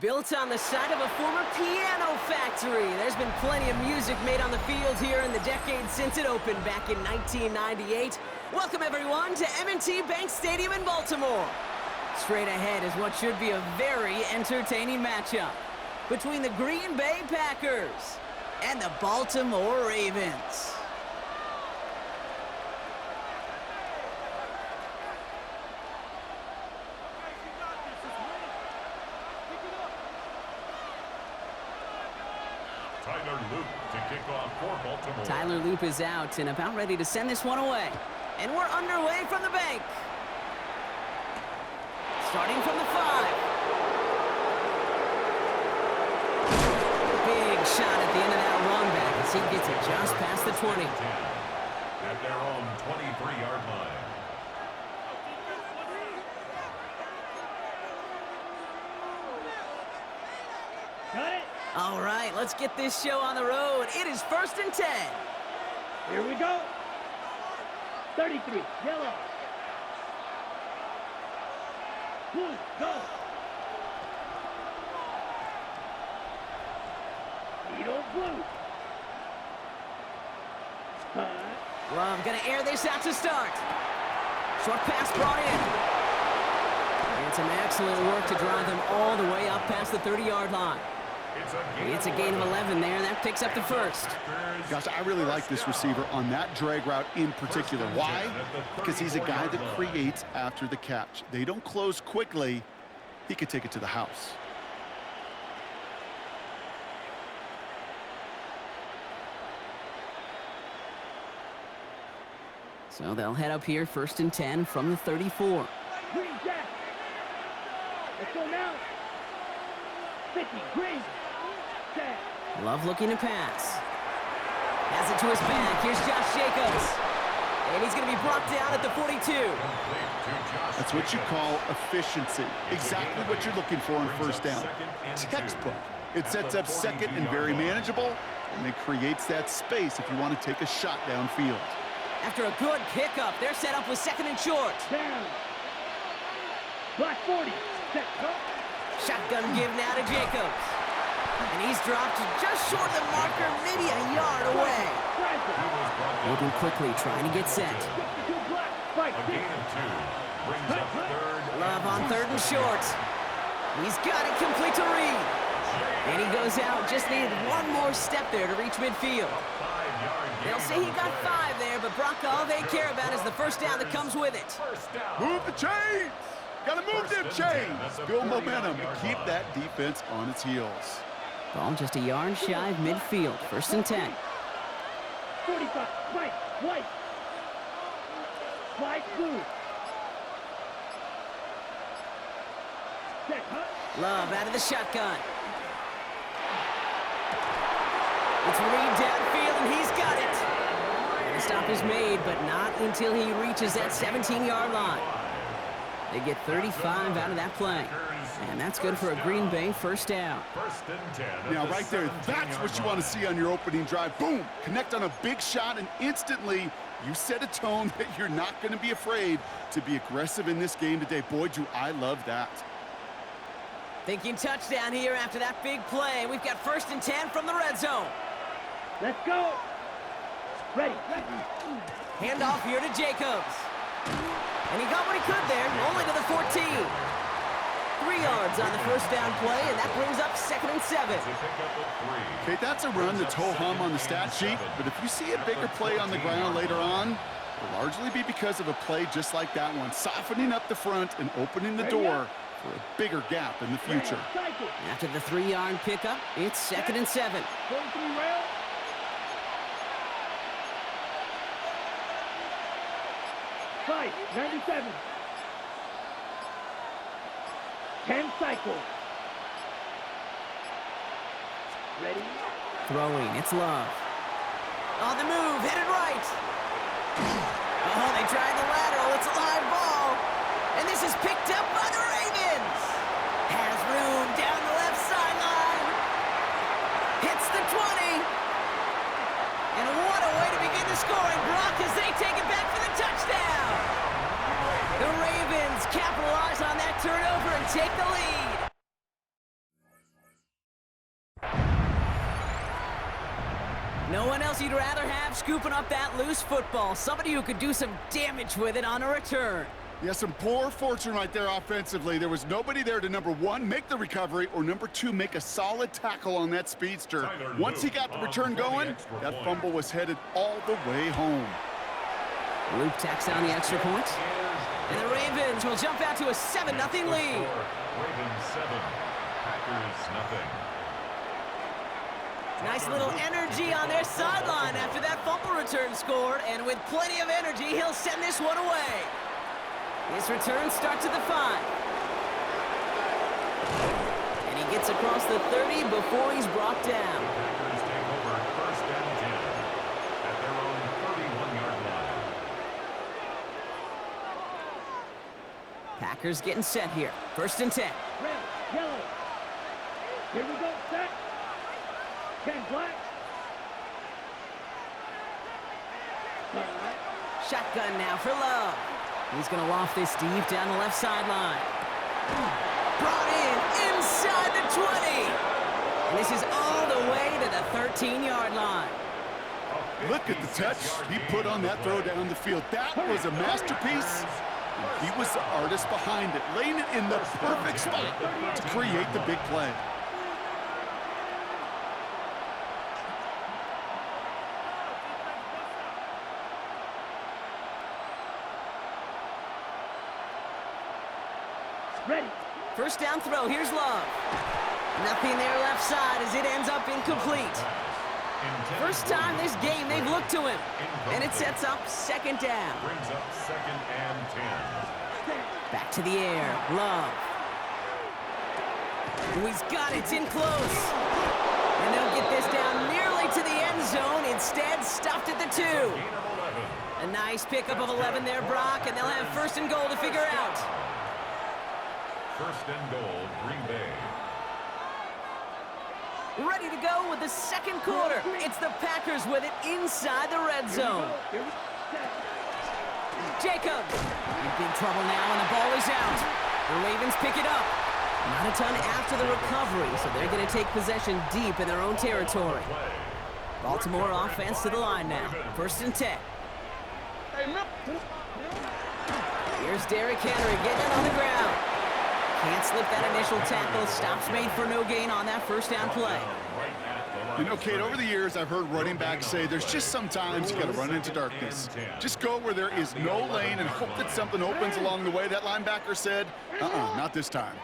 Built on the site of a former piano factory, there's been plenty of music made on the field here in the decade since it opened back in 1998. Welcome, everyone, to M&T Bank Stadium in Baltimore. Straight ahead is what should be a very entertaining matchup between the Green Bay Packers and the Baltimore Ravens. Tyler Loop is out and about ready to send this one away. And we're underway from the bank. Starting from the 5. Big shot at the end of that run back as he gets it just past the 20. At their own 23-yard line. Got it. All right, let's get this show on the road. It is 1st and 10. Here we go. 33, yellow. Blue, go. Needle blue. Love gonna air this out to start. Short pass brought in. And some excellent work to drive them all the way up past the 30-yard line. It's a gain of 11 there, and that picks up the first. Gosh, I really like this receiver on that drag route in particular. Why? Because he's a guy that creates after the catch. They don't close quickly. He could take it to the house. So they'll head up here, 1st and 10 from the 34. Green jack. Let's go now. 50, green. Jack. Love looking to pass. Has it to his back. Here's Josh Jacobs. And he's going to be brought down at the 42. That's what you call efficiency. Exactly what you're looking for on 1st down. Textbook. It sets up 2nd and very manageable, and it creates that space if you want to take a shot downfield. After a good pickup, they're set up with 2nd and short. Down. Black 40. Set. Go. Shotgun give now to Jacobs. And he's dropped just short of the marker, maybe a yard away. Moving quickly, trying to get set. Love on 3rd and short. He's got it complete to Reed. And he goes out, just needed one more step there to reach midfield. They'll say he got 5 there, but Brock, all they care about is the 1st down that comes with it. Move the chains! Gotta move them chains! Build momentum and keep that defense on its heels. Ball just a yard shy of midfield, 1st and 10. 45, white, white. White, blue. Check, huh? Love out of the shotgun. It's Reed downfield, and he's got it. The stop is made, but not until he reaches that 17-yard line. They get 35 out of that play. And that's good for a Green Bay 1st down. Now, right there, that's what you want to see on your opening drive. Boom! Connect on a big shot, and instantly you set a tone that you're not going to be afraid to be aggressive in this game today. Boy, do I love that. Thinking touchdown here after that big play. We've got 1st and 10 from the red zone. Let's go. Ready. Handoff here to Jacobs. And he got what he could there, only to the 14. 3 yards on the 1st down play, and that brings up 2nd and 7. Okay, that's a run that's ho-hum on the stat sheet, but if you see a bigger play on the ground later on, it'll largely be because of a play just like that one, softening up the front and opening the door for a bigger gap in the future. After the 3-yard pickup, it's 2nd and 7. 43 rail. Five, 97. 10 cycle. Ready? Throwing, it's Love. On the move, headed right. Oh, they tried the lateral. It's a live ball. And this is picked up by the Ravens. Has room down the left sideline. Hits the 20. And what a way to begin the scoring, Brock, as they take it back for the touchdown. The Ravens capitalize on that turnover and take the lead. else he'd rather have scooping up that loose football. Somebody who could do some damage with it on a return. Yeah, some poor fortune right there offensively. There was nobody there to, number one, make the recovery, or number two, make a solid tackle on that speedster. Once he got the return going, that fumble was headed all the way home. Luke tacks on the extra point. And the Ravens will jump out to a 7-0 lead. Ravens 7, Packers nothing. Nice little energy on their sideline after that fumble return scored. And with plenty of energy, he'll send this one away. This return starts at the 5. And he gets across the 30 before he's brought down. Packers take over first and 10 at their own 31-yard line. Packers getting set here. First and 10. Red, yellow. Here we go, set. 10 black. Shotgun now for Love. He's going to loft this deep down the left sideline. Brought in inside the 20. And this is all the way to the 13-yard line. Look at the touch he put on that throw down the field. That was a masterpiece. He was the artist behind it, laying it in the perfect spot to create the big play. Ready. First down throw, here's Love. Nothing there left side as it ends up incomplete. First time this game they've looked to him. And it sets up second down. Brings up second and 10. Back to the air, Love. Oh, he's got it, it's in close. And they'll get this down nearly to the end zone. Instead, stopped at the 2. Gain of 11. A nice pickup of 11 there, Brock, and they'll have first and goal to figure out. First and goal, Green Bay. Ready to go with the second quarter. It's the Packers with it inside the red zone. Jacobs in big trouble now, and the ball is out. The Ravens pick it up. Not a ton after the recovery, so they're going to take possession deep in their own territory. Baltimore offense to the line now. First and 10. Here's Derrick Henry getting it on the ground. Can't slip that initial tackle. Stops made for no gain on that first down play. You know, Kate, over the years, I've heard running backs say there's just sometimes you got to run into darkness. Just go where there is no lane and hope that something opens along the way. That linebacker said, not this time.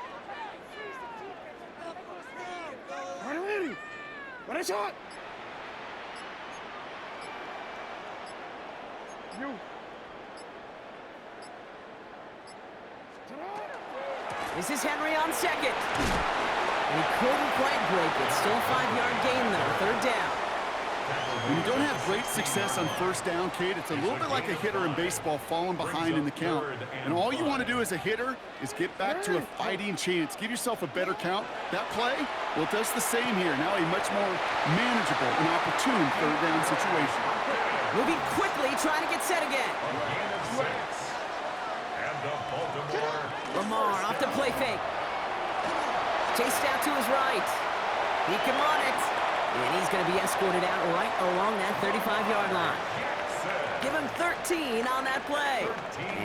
What a shot! This is Henry on second. And he couldn't quite break it. Still a 5-yard gain, though. Third down. When you don't have great success on first down, Kate, it's a little bit like a hitter in baseball falling behind in the count. And all you want to do as a hitter is get back to a fighting chance. Give yourself a better count. That play, well, it does the same here. Now a much more manageable and opportune third down situation. Moving quickly, trying to get set again. A gain of 6. And the Baltimore. Lamar off the play fake. Chased out to his right. He can run it. And he's going to be escorted out right along that 35-yard line. Give him 13 on that play.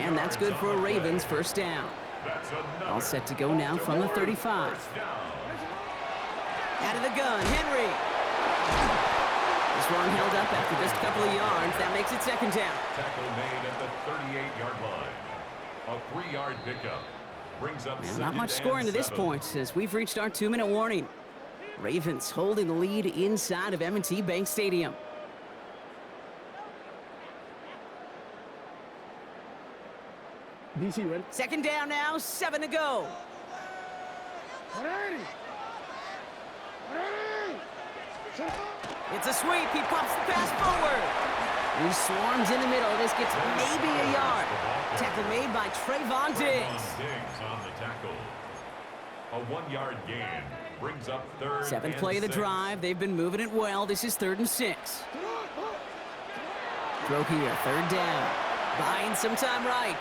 And that's good for a Ravens first down. All set to go now from the 35. Out of the gun, Henry. This one held up after just a couple of yards. That makes it second down. Tackle made at the 38-yard line. A 3-yard pickup. Brings up And not much scoring to this point as we've reached our 2-minute warning. Ravens holding the lead inside of M&T Bank Stadium. DC ready? Second down now, 7 to go. It's a sweep. He pops the pass forward. He swarms in the middle. This gets maybe a yard. Tackle made by Trayvon Diggs. Diggs on the tackle. A 1-yard gain. Brings up third. Seventh play of the drive. They've been moving it well. This is 3rd and 6. Throw here, 3rd down. Buying some time right.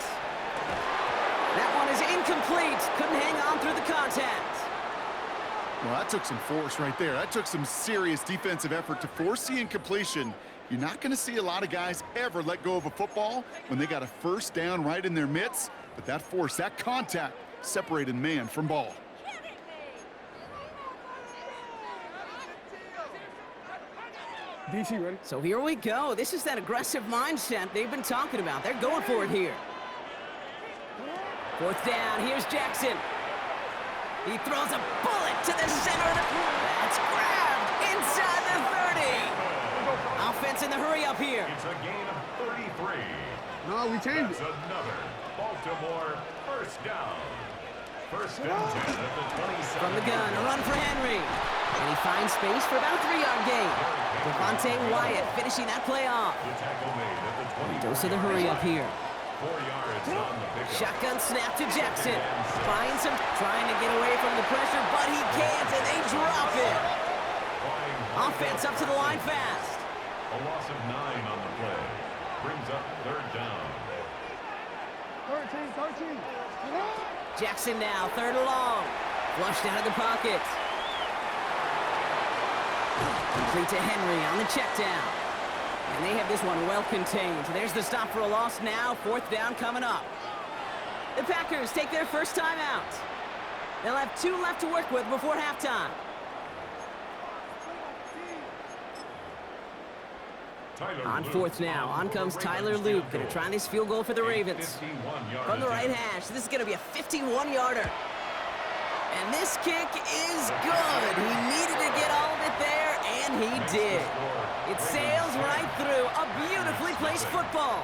That one is incomplete. Couldn't hang on through the contact. Well, that took some force right there. That took some serious defensive effort to force the incompletion You're not going to see a lot of guys ever let go of a football when they got a first down right in their midst, but that force, that contact, separated man from ball. DC ready? So here we go. This is that aggressive mindset they've been talking about. They're going for it here. Fourth down. Here's Jackson. He throws a bullet to the center of the... That's grabbed inside the 30. Offense in the hurry up here. It's a gain of 33. No, we changed That's it. another Baltimore first down. First and 10 at the 27. From the gun, a run for Henry. And he finds space for about a 3-yard gain. Devontae Wyatt finishing that play off. The tackle made at the 20. Dose of the hurry up here. 4 yards on the pickup. Shotgun snap to Jackson. Finds him, trying to get away from the pressure, but he can't, and they drop it. Offense up to the line fast. A loss of 9 on the play. Brings up third down. 13. Jackson now, third and long. Flushed out of the pocket. Complete to Henry on the check down. And they have this one well contained. There's the stop for a loss now. Fourth down coming up. The Packers take their first time out. They'll have 2 left to work with before halftime. On fourth now, on comes Tyler Luke. Going to try this field goal for the Ravens. From the right hash, this is going to be a 51-yarder. And this kick is good. He needed to get all of it there, and he did. It sails right through. A beautifully placed football.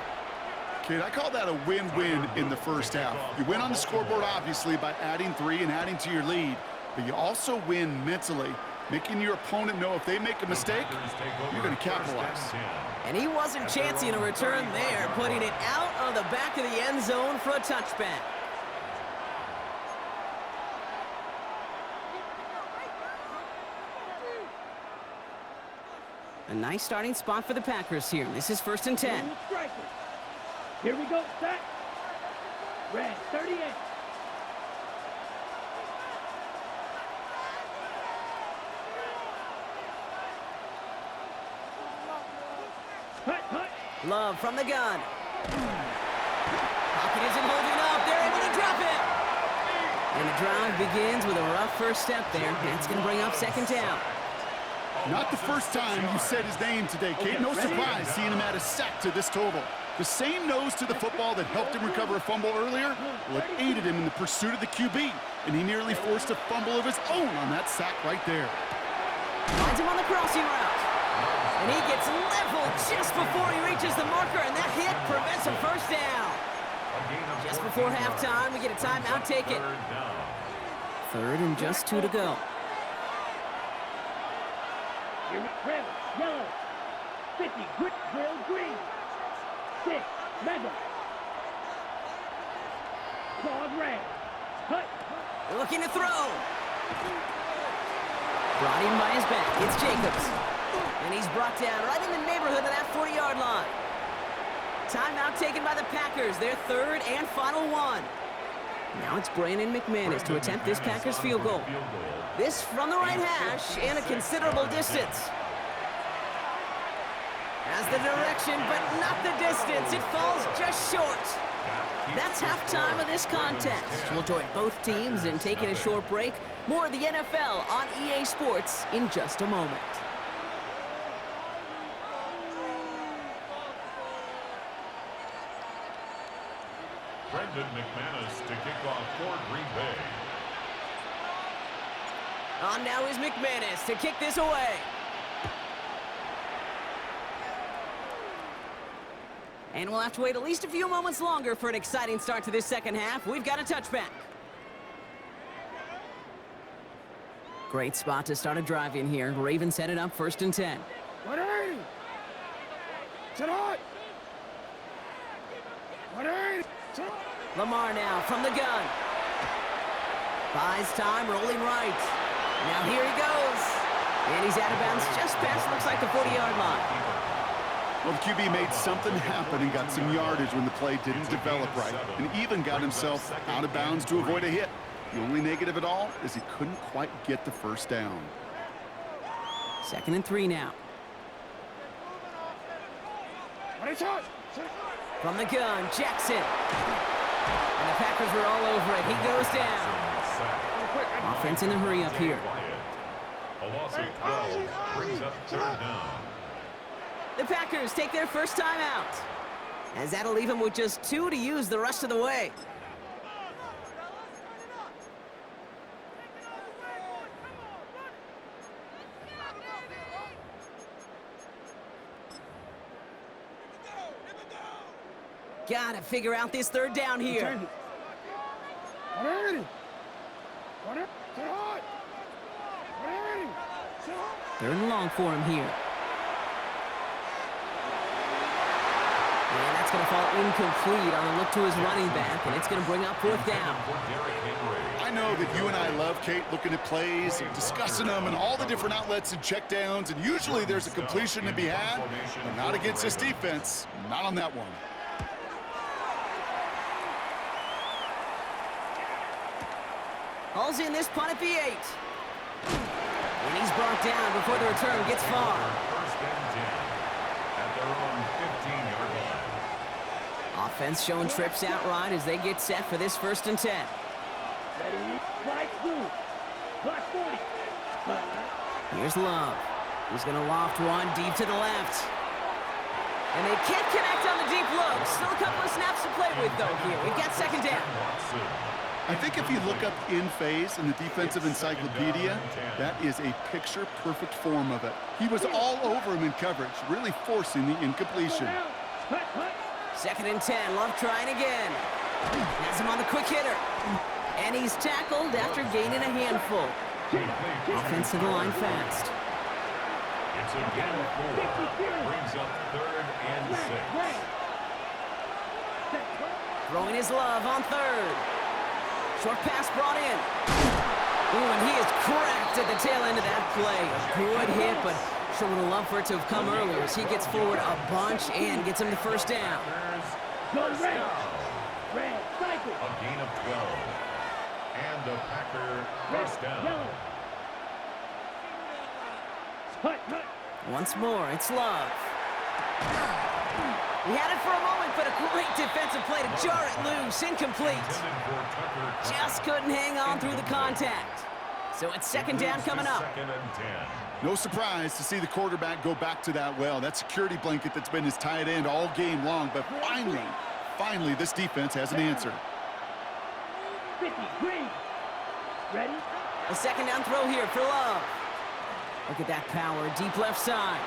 Kid, I call that a win-win in the first half. You win on the scoreboard, obviously, by adding 3 and adding to your lead, but you also win mentally, making your opponent know if they make a mistake, you're going to capitalize. And he wasn't chancing a return there, putting it out of the back of the end zone for a touchback. A nice starting spot for the Packers here. This is first and 10. Here we go, set. Red, 38. Cut. Love from the gun. Pocket isn't holding up. They're able to drop it. And the drive begins with a rough first step there. That's going to bring up second down. Not the first time you said his name today, Kate. No surprise seeing him add a sack to this total. The same nose to the football that helped him recover a fumble earlier, well, it aided him in the pursuit of the QB, and he nearly forced a fumble of his own on that sack right there. Finds him on the crossing route. And he gets leveled just before he reaches the marker, and that hit prevents a first down. Just before halftime, we get a timeout. Take it. Third and just 2 to go. Red, yellow, 50, grit, grill, green, 6, mega, clawed red, cut. Looking to throw. Brought in by his back. It's Jacobs. And he's brought down right in the neighborhood of that 40-yard line. Timeout taken by the Packers. Their third and final one. Now it's Brandon McManus to attempt this Packers field goal. This from the right hash and a considerable distance. Has the direction, but not the distance. It falls just short. That's halftime of this contest. We'll join both teams in taking a short break. More of the NFL on EA Sports in just a moment. Brendan McManus to kick off for Green Bay. On now is McManus to kick this away. And we'll have to wait at least a few moments longer for an exciting start to this second half. We've got a touchback. Great spot to start a drive in here. Ravens set it up first and 10. Ready. Sit on. Ready. Lamar now from the gun. Buys time, rolling right. Now here he goes. And he's out of bounds just past, looks like the 40-yard line. Well, the QB made something happen and got some yardage when the play didn't develop right, and even got himself out of bounds to avoid a hit. The only negative at all is he couldn't quite get the first down. Second and 3 now. From the gun, Jackson. And the Packers were all over it. He goes down. Offense in the hurry up here. A loss of 12 brings up third down. The Packers take their first time out, as that'll leave them with just 2 to use the rest of the way. Gotta figure out this third down here. Third and long for him here. And that's going to fall incomplete on a look to his running back, and it's going to bring up fourth down. I know that you and I love, Kate, looking at plays, discussing them, and all the different outlets and checkdowns, and usually there's a completion to be had, but not against this defense, not on that one. Hauls in this punt at the 8. And he's brought down before the return gets far. First and 10 at their own 15-yard line. Offense showing trips outright as they get set for this first and 10. Ready? Flag 2. Clock 40. Here's Love. He's going to loft one deep to the left. And they can't connect on the deep look. Still a couple of snaps to play with, though, here. We've got second down. I think if you look up in phase in the defensive encyclopedia, that is a picture-perfect form of it. He was all over him in coverage, really forcing the incompletion. Second and 10. Love trying again. Has him on the quick hitter. And he's tackled after gaining a handful. Offense to the line fast. It's a gain of 4. Brings up third and 6. Throwing his Love on third. Short pass brought in. Ooh, and he is cracked at the tail end of that play. A good hit, but sure would have loved for it to have come earlier as he gets forward a bunch and gets him the first down. Go red. Red. Cycle. A gain of 12. And the Packer first down. Yellow. Hut, hut. Once more, it's Love. He had it for a moment, but a great defensive play to jar it loose. Incomplete. Just couldn't hang on through the contact. So it's second down coming up. Second and 10. No surprise to see the quarterback go back to that well. That security blanket that's been his tight end all game long. But finally, this defense has an answer. 50, green. Ready? A second down throw here for Love. Look at that power, deep left side.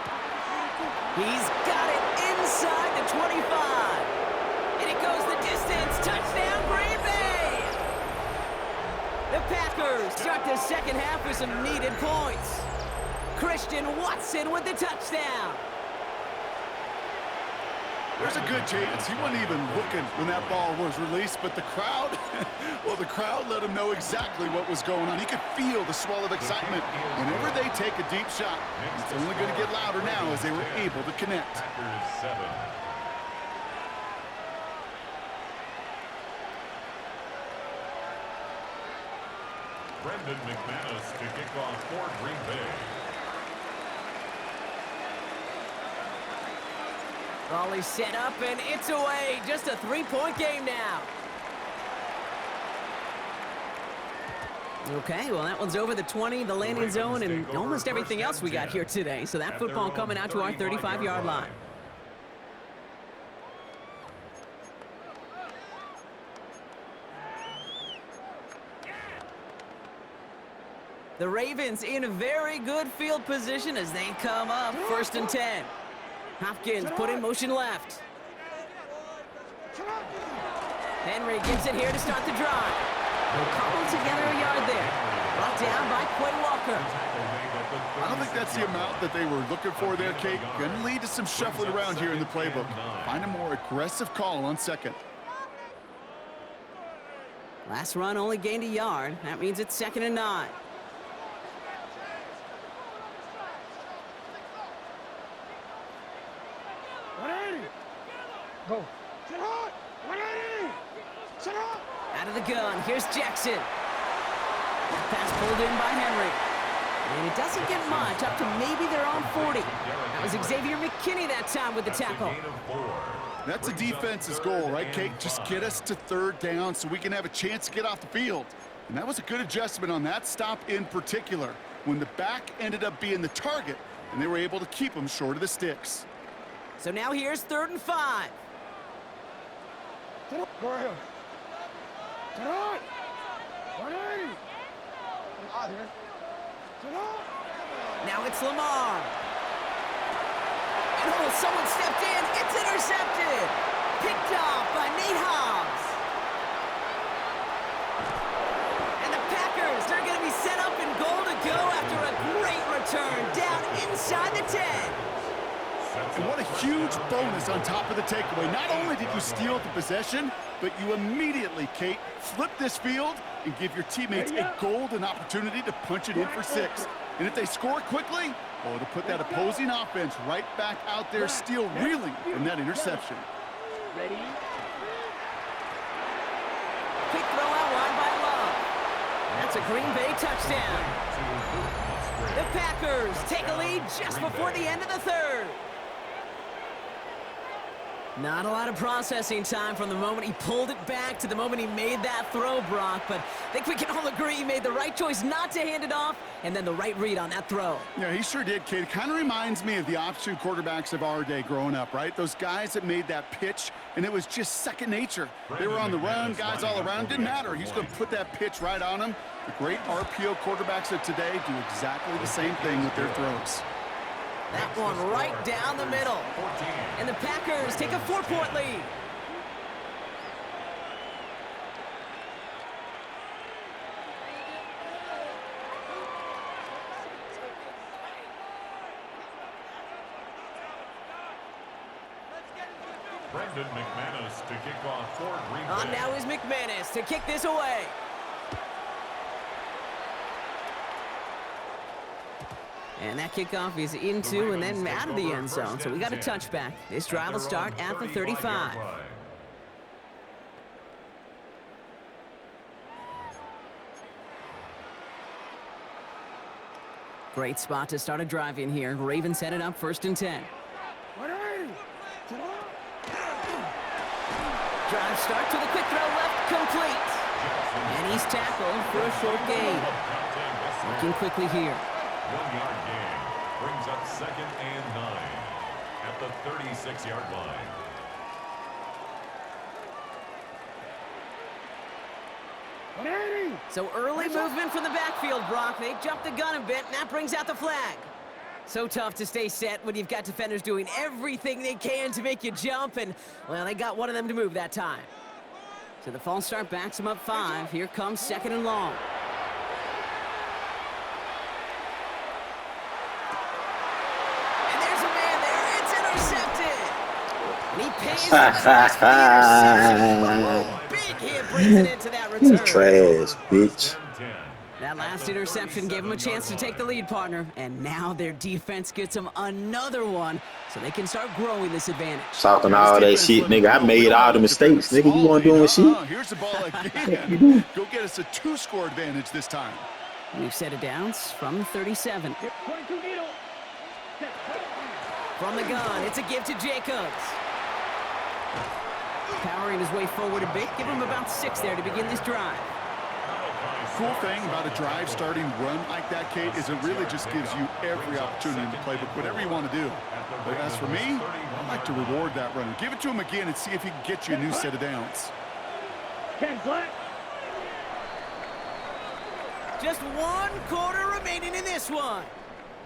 He's got it inside the 25. And it goes the distance. Touchdown, Green Bay! The Packers start the second half with some needed points. Christian Watson with the touchdown. There's a good chance he wasn't even looking when that ball was released, but the crowd, well, the crowd let him know exactly what was going on. He could feel the swell of excitement. Whenever they take a deep shot, it's only going to get louder now as they were able to connect. Packers 7. Brendan McManus to kick off for Green Bay. Raleigh set up, and it's away. Just a three-point game now. Okay, well, that one's over the 20, the landing zone, and almost everything else we got here today. So that football coming out to our 35-yard line. The Ravens in a very good field position as they come up, first and 10. Hopkins put in motion left. Henry gets it here to start the drive. They'll cobble together a yard there. Brought down by Quay Walker. I don't think that's the amount that they were looking for there, Kate. Going to lead to some shuffling around here in the playbook. Find a more aggressive call on second. Last run only gained a yard. That means it's second and 9. Go. Sit hot. 180. Sit hot. Out of the gun. Here's Jackson. Pass pulled in by Henry. And it doesn't get much, up to maybe their own 40. That was Xavier McKinney that time with the tackle. That's a defense's goal, right, Kate? Just get us to third down so we can have a chance to get off the field. And that was a good adjustment on that stop in particular, when the back ended up being the target, and they were able to keep them short of the sticks. So now here's 3rd and 5. Go ahead. Get on. 180. Out here. Get on. Now it's Lamar. And oh, someone stepped in. It's intercepted. Picked off by Nate Hobbs. And the Packers, they're going to be set up in goal to go after a great return down inside the 10. And what a huge bonus on top of the takeaway. Not only did you steal the possession, but you immediately, Kate, flip this field and give your teammates a golden opportunity to punch it in for 6. And if they score quickly, well, it'll put that opposing offense right back out there, still reeling from that interception. Ready? Quick throw out wide by Love. That's a Green Bay touchdown. The Packers take a lead just before the end of the 3rd. Not a lot of processing time from the moment he pulled it back to the moment he made that throw, Brock. But I think we can all agree he made the right choice not to hand it off, and then the right read on that throw. Yeah, he sure did, Kate. It kind of reminds me of the option quarterbacks of our day growing up, right? Those guys that made that pitch, and it was just second nature. They were on the run, guys all around. Didn't matter. He's going to put that pitch right on them. The great RPO quarterbacks of today do exactly the same thing with their throws. That one right down the middle. And the Packers take a 4-point lead. Brendan McManus to kick off for Green Bay. On now is McManus to kick this away. And that kickoff is into and then out of the end zone. So we got a touchback. This drive will start at the 35. Great spot to start a drive in here. Ravens set it up 1st and 10. Drive start to the quick throw left, complete. And he's tackled for a short gain. Working quickly here. 1-yard gain brings up 2nd and 9 at the 36-yard line. So early movement from the backfield, Brock. They jumped the gun a bit, and that brings out the flag. So tough to stay set when you've got defenders doing everything they can to make you jump, and, well, they got one of them to move that time. So the false start backs them up 5. Here comes 2nd and long. And there's a man there. It's intercepted. And he pays for the pass for the interception. Big hit brings it into that return. Trash, bitch. That last interception gave them a chance to take the lead, partner. And now their defense gets them another one, so they can start growing this advantage. Talking all that shit, nigga. I made all the mistakes, nigga. You weren't doing shit. Here's the ball again. Go get us a 2-score advantage this time. We've set it down from 37. From the gun, it's a give to Jacobs. Powering his way forward a bit. Give him about 6 there to begin this drive. Cool thing about a drive starting run like that, Kate, is it really just gives you every opportunity in the playbook, whatever you want to do. But as for me, I like to reward that runner. Give it to him again and see if he can get you a new set of downs. Ken Black. Just 1 quarter remaining in this one.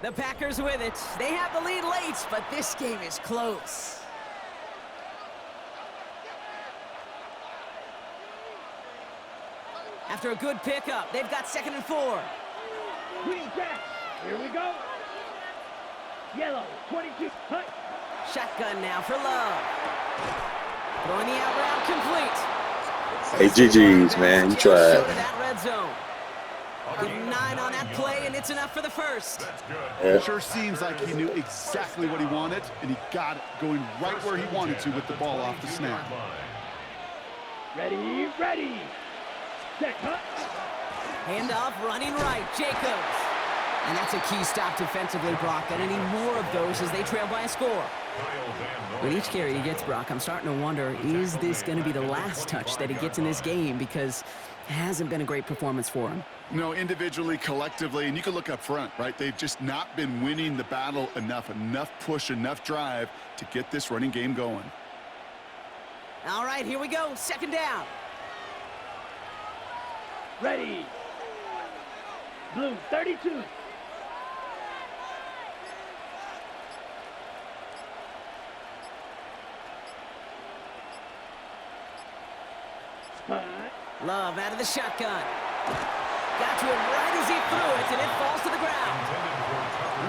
The Packers with it. They have the lead late, but this game is close. After a good pickup, they've got 2nd and 4. Green Jack. Here we go. Yellow, 22. Hut. Shotgun now for Love. Throwing the out route complete. Hey, GG's, man. You tried. That red zone. Give him 9 on that play, and it's enough for the first. Yeah. It sure seems like he knew exactly what he wanted, and he got it going right where he wanted to with the ball off the snap. Ready, ready. Set, hut. Handoff running right. Jacobs. And that's a key stop defensively, Brock. They need more of those as they trail by a score. With each carry he gets, Brock, I'm starting to wonder, is this going to be the last touch that he gets in this game? Because it hasn't been a great performance for him. No, individually, collectively, and you can look up front, right? They've just not been winning the battle enough push, enough drive to get this running game going. All right, here we go. Second down. Ready. Blue 32. Spot. Love out of the shotgun. Got to him right as he threw it, and it falls to the ground.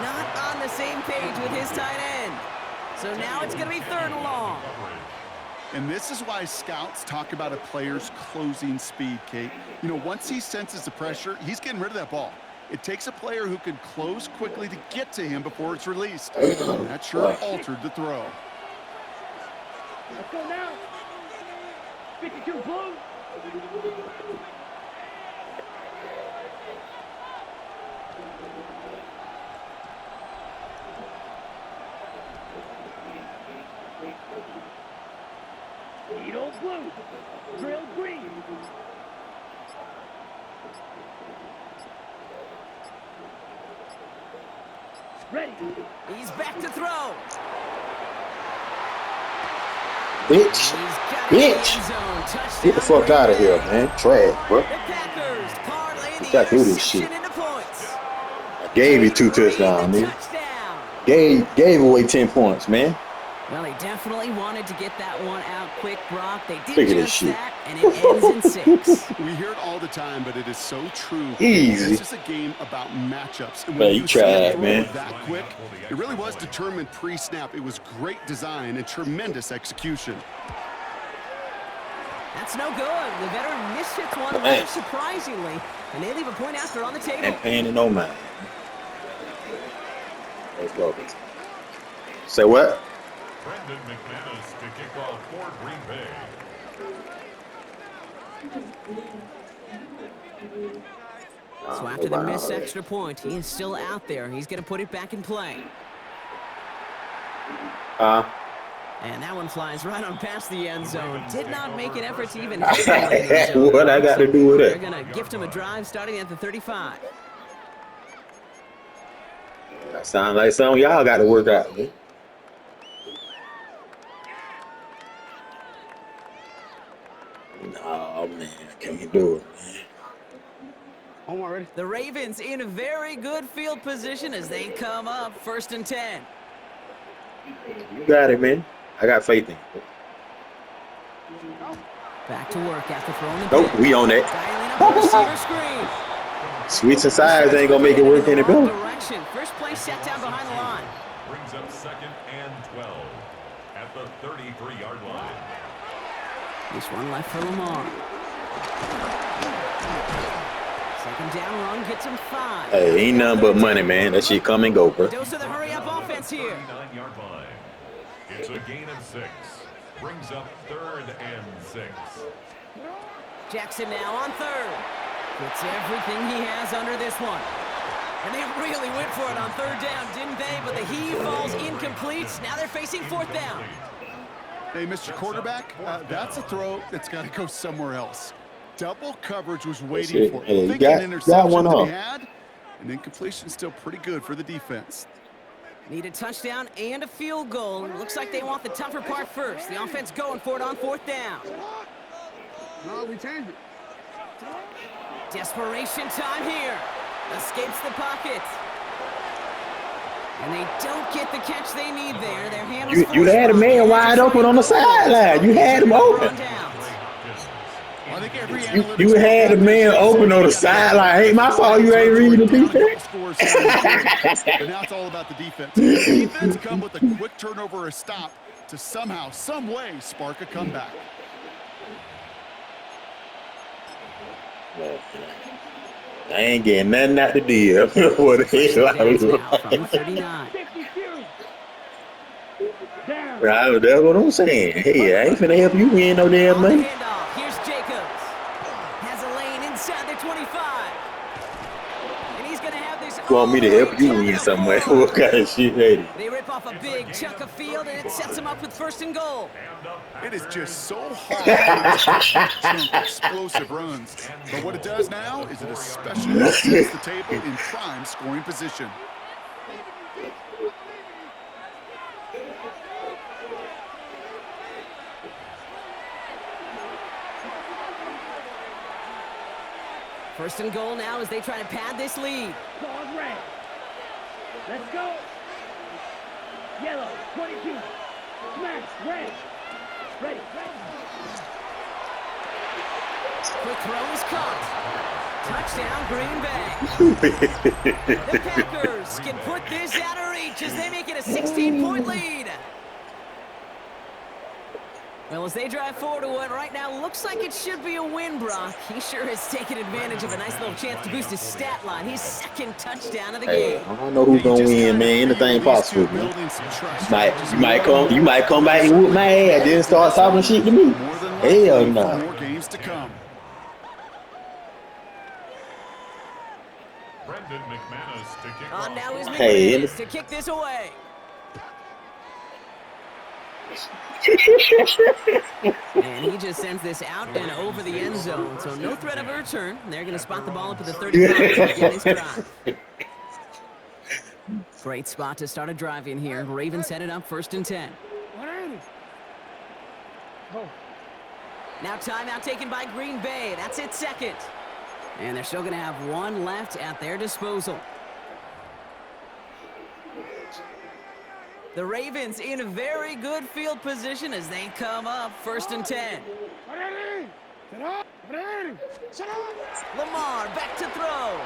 Not on the same page with his tight end. So now it's going to be third and long. And this is why scouts talk about a player's closing speed, Kate. You know, once he senses the pressure, he's getting rid of that ball. It takes a player who can close quickly to get to him before it's released. And that sure altered the throw. Let's go now. 52 Blue. Needle Blue. Drill Green. Ready. He's back to throw. Bitch. Get the fuck out of here, man. Trash, bro. The Packers parlay the Gotta do this shit. interception into points. I gave you 2 touchdowns, nigga. Touchdown. Gave away 10 points, man. Well, they definitely wanted to get that one out quick, Brock. They did Look at this just shit. that, and it ends in 6. We hear it all the time, but it is so true. Easy. This is a game about matchups. And Man, when you you see tried, a throw man. that quick, it really was determined pre-snap. It was great design and tremendous execution. That's no good. The veteran mishits one Man. rather surprisingly, and they leave a point after on the table. Ain't paying it no mind. Let's go. Say what? Brendan McManus to kick off for Green Bay. So after the missed extra point, he is still out there. He's going to put it back in play. And that one flies right on past the end zone. Did not make an effort to even hit the end zone. What I got to do with They're it? going to gift him a drive starting at the 35. That sounds like something y'all got to work out, man. No, man, I can't do it, man. The Ravens in a very good field position as they come up 1st and 10. You got it, man. I got faith in you. Back to work after throwing the Nope, we on that. dialing up the receiver screen. Switching sides ain't gonna make it work any better. Direction. First play set down behind the line. Brings up 2nd and 12 at the 33-yard line. This one left for Lamar. Second down run gets him 5. Hey, ain't nothing but money, man. That shit come and go, bro. Dose of the hurry-up offense here. 39-yard line. It's a gain of 6. Brings up 3rd and 6. Jackson now on 3rd. Puts everything he has under this one. And they really went for it on 3rd down, didn't they? But the heave falls incomplete. Now they're facing 4th down. Hey, Mr. Quarterback, that's a throw that's got to go somewhere else. Double coverage was waiting for it. Hey, you Thinking got interception one that he off. had, and then completion's still pretty good for the defense. Need a touchdown and a field goal. Looks like they want the tougher part first. The offense going for it on 4th down. No, we changed it. Desperation time here. Escapes the pocket. And they don't get the catch they need there. Their hand was You had a man wide open on the sideline. You had him open. Well, I think every You had a man open on the sideline. Ain't my fault you ain't reading the defense. But now it's all about the defense. The defense come with a quick turnover or a stop to somehow, some way, spark a comeback. I ain't getting nothing out the deal. What the hell I was From 39. 50 Fury. Down. Right, that's what I'm saying. Hey, I ain't finna help you win no damn On the money. handoff, here's Jacobs. Has a lane inside the 25. And he's going to have this You want me to help you win somewhere? What kind of shit ain't it? They rip off a big chunk of field, and it sets them up with 1st and goal. It is just so hard to chunk explosive runs. But what it does now is it especially sets the table in prime scoring position. First and goal now as they try to pad this lead. Dog red. Let's go. Yellow, 22. Smash, red. Ready. Quick throw is caught. Touchdown, Green Bay. The Packers can put this out of reach as they make it a 16-point lead. Well, as they drive forward to what right now looks like it should be a win, Brock. He sure has taken advantage of a nice little chance to boost his stat line. His 2nd touchdown of the game. I don't know who's gonna win, man. Anything possible, man. You might come back and whoop my ass, then start talking shit to me. Hell no. More games to come. Brendan McManus to kick On now is Hey, McManus to kick this away. And he just sends this out and over the end zone, so no threat of a return. They're going to spot the ball up at the 35 to begin this drive. Great spot to start a drive in here. Ravens headed up 1st and 10. Now timeout taken by Green Bay. That's its 2nd. And they're still going to have 1 left at their disposal. The Ravens in a very good field position as they come up 1st and 10. Lamar back to throw.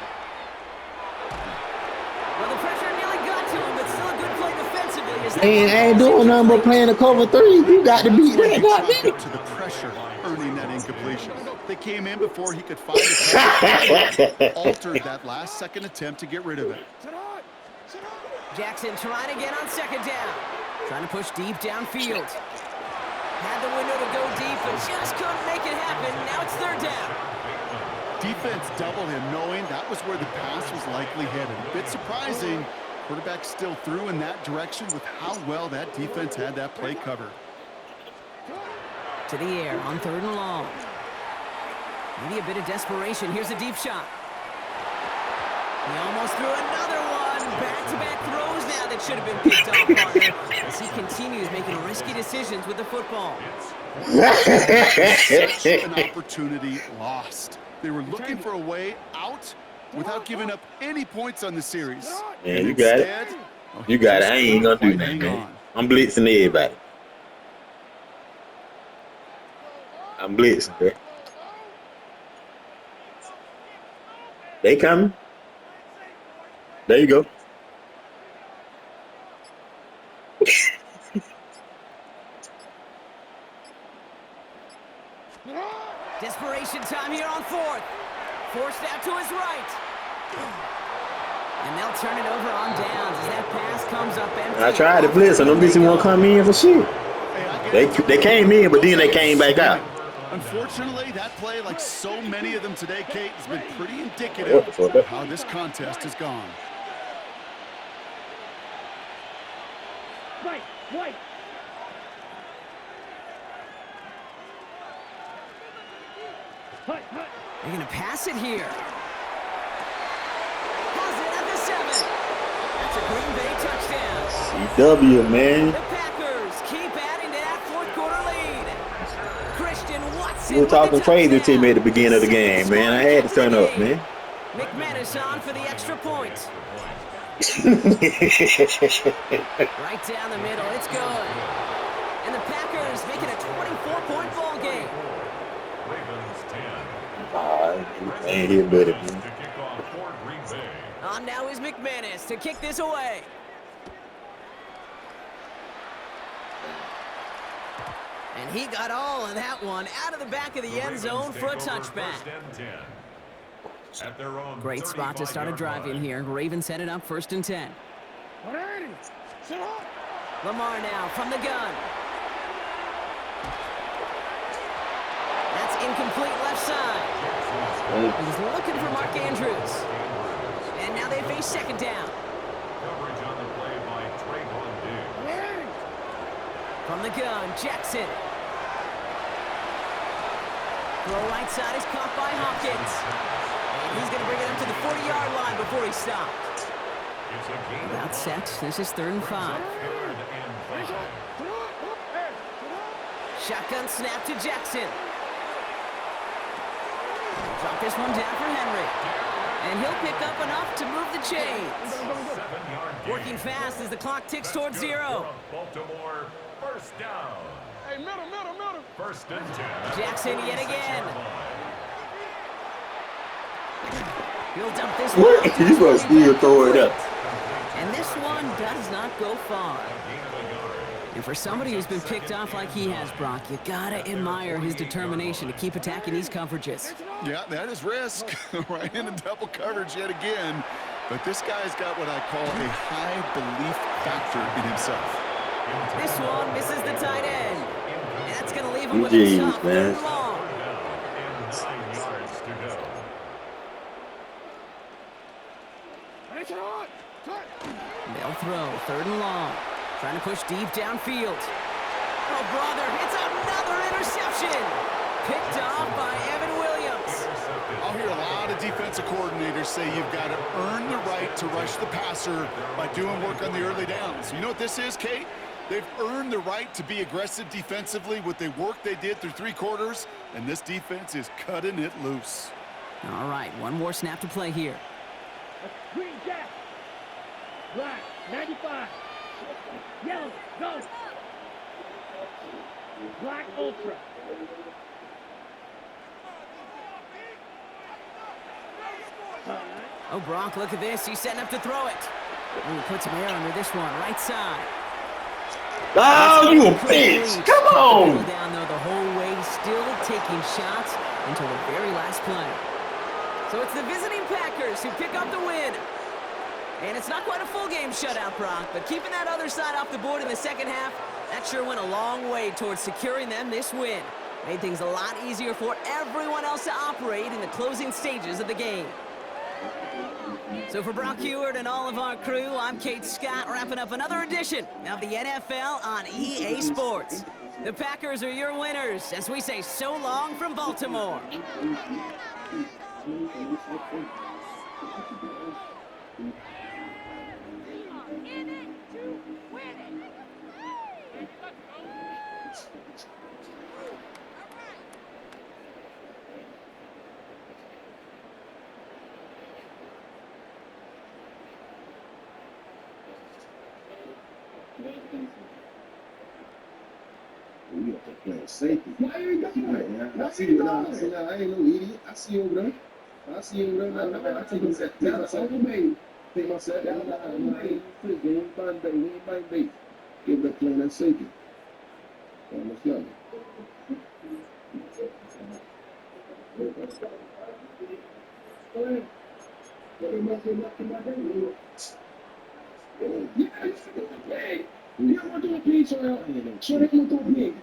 Well, the pressure nearly got to him, but still a good play defensively. As They ain't doing nothing but playing a cover 3. You got to beat that. Up to the pressure, earning that incompletion. They came in before he could find it. Altered that last second attempt to get rid of it. Jackson trying again on 2nd down. Trying to push deep downfield. Had the window to go deep, but just couldn't make it happen. Now it's 3rd down. Defense doubled him, knowing that was where the pass was likely headed. A bit surprising. Quarterback still threw in that direction with how well that defense had that play covered. To the air on 3rd and long. Maybe a bit of desperation. Here's a deep shot. He almost threw another one. Back-to-back throws now that should have been picked off, partner, as he continues making risky decisions with the football. Such an opportunity lost. They were looking for a way out without giving up any points on the series. Yeah, you got it. You got it. I ain't gonna do that, man. I'm blitzing everybody. I'm blitzing, bro. They coming. There you go. Desperation time here on 4th. Forced out to his right. And they'll turn it over on downs as that pass comes up empty. I tried to blitz, and them bitches won't come in for shit. They came in, but then they came back out. Unfortunately, that play, like so many of them today, Kate, has been pretty indicative of how this contest has gone. White. Hut. They're going to pass it here. Has it at the 7. That's a Green Bay touchdown. CW, man. The Packers keep adding to that 4th quarter lead. Christian Watson. You were talking crazy to me at the beginning of the game, man. I had to turn up, man. McManus on for the extra point. Right down the middle, it's good. And the Packers make it a 24-point ball game. I ain't here, buddy. On now is McManus to kick this away. And he got all of that one out of the back of the end zone for a touchback. Great spot to start a drive in here. Ravens headed up 1st and 10. Lamar now from the gun. That's incomplete left side. He's looking for Mark Andrews. And now they face second down. Coverage on the play by Trayvon Diggs. From the gun, Jackson. Throw right side is caught by Hopkins. And he's going to bring it up to the 40-yard line before he stopped. It's a gain. About set. This is 3rd and 5. Third and 5. Shotgun snap to Jackson. Drop this one down for Henry. And he'll pick up enough to move the chains. 7-yard gain. Working fast as the clock ticks That's towards good 0. for Baltimore. First down. Hey, middle. First and 10. Jackson yet again. He'll dump this What? one. He's gonna still throw it up. And this one does not go far. And for somebody who's been picked off like he has, Brock, you gotta admire his determination to keep attacking these coverages. Yeah, that is risk. Right into double coverage yet again. But this guy's got what I call a high belief factor in himself. This one misses the tight end. And that's going to leave him with Jeez, a tough man. 3rd and long. And 9 yards to go. They'll throw 3rd and long. Trying to push deep downfield. Oh, brother, it's another interception. Picked off by Evan Williams. I'll hear a lot of defensive coordinators say you've got to earn the right to rush the passer by doing work on the early downs. You know what this is, Kate? They've earned the right to be aggressive defensively with the work they did through 3 quarters, and this defense is cutting it loose. All right, one more snap to play here. Green Jack. Black, 95. Yellow, go. Black Ultra. Oh, Brock, look at this. He's setting up to throw it. Ooh, put some air under this one, right side. Oh, you a bitch. Come on. Down though the whole way, still taking shots until the very last play. So it's the visiting Packers who pick up the win. And it's not quite a full game shutout, Brock, but keeping that other side off the board in the second half, that sure went a long way towards securing them this win. Made things a lot easier for everyone else to operate in the closing stages of the game. So for Brock Heward and all of our crew, I'm Kate Scott, wrapping up another edition of the NFL on EA Sports. The Packers are your winners as we say so long from Baltimore. We up there playing safety. Why you got that? I see you now. I ain't no idiot. I see you, bro. I see you, bro. I take myself away. Take myself down. We ain't buying bait. Give up playing that safety. Let's go. Yeah, you want to do a piece or so they can do a pig.